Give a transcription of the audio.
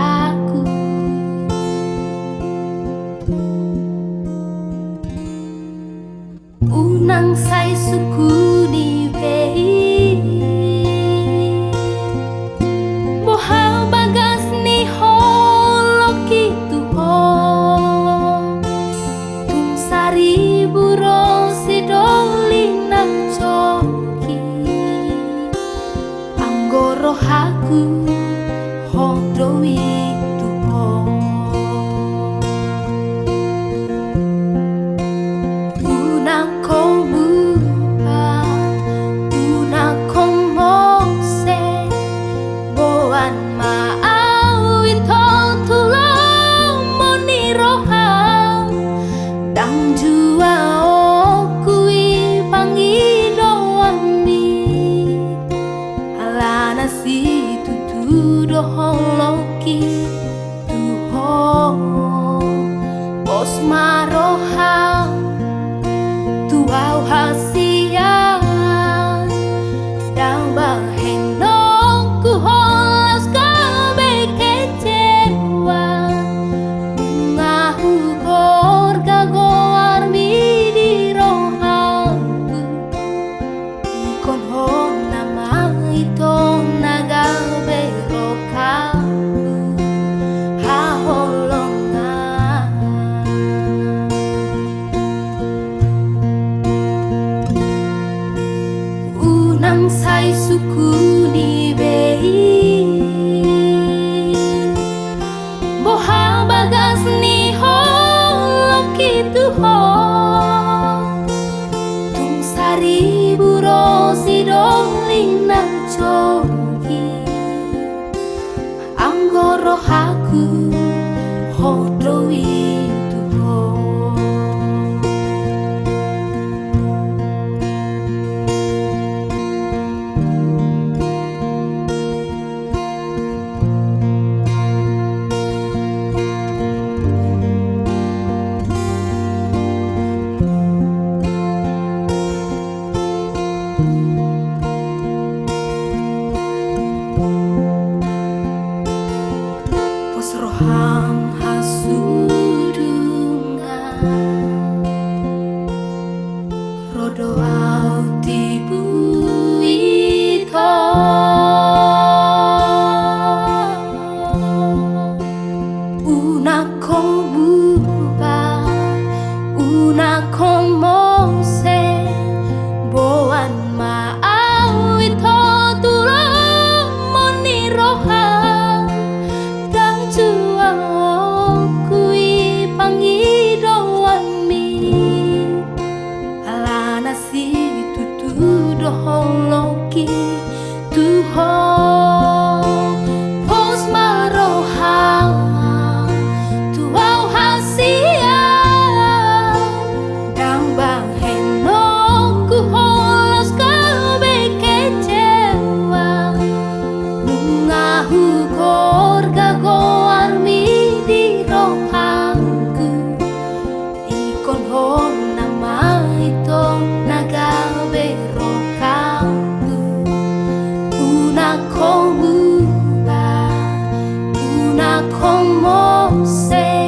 rohaku. Unang say sukuni bei boha bagas ni holoki tuho tung sari buro sidoli nang coki anggo rohaku hodoi tuho. Unang komupa unang komose boan maawi toltulang moni roham dang jua okui pangido ami alana si tutu doholoki tuho bos maroham tuau hasian dang baheng ku holas kabe kecewa ngahu korga goar midi rohaku ikon hon nama itong nagabe rokaku haholongan. Unang say sukuni bei boha bagas ni holoki tuho tung sari buro sidoli nang coki anggo rohaku hodoi tuho. Pos roham hasudungan rodo au tibu ito una komuba una komose boan maawi totulang moni roham dang jua okui pangido ami alana si tutu doholoki tuho pos maroham tuau hasian dang baheng ku holas kabe kecewa ngahu korga goar midi rohaku ikon hon nama itong nagabe rokaku una komuba una komose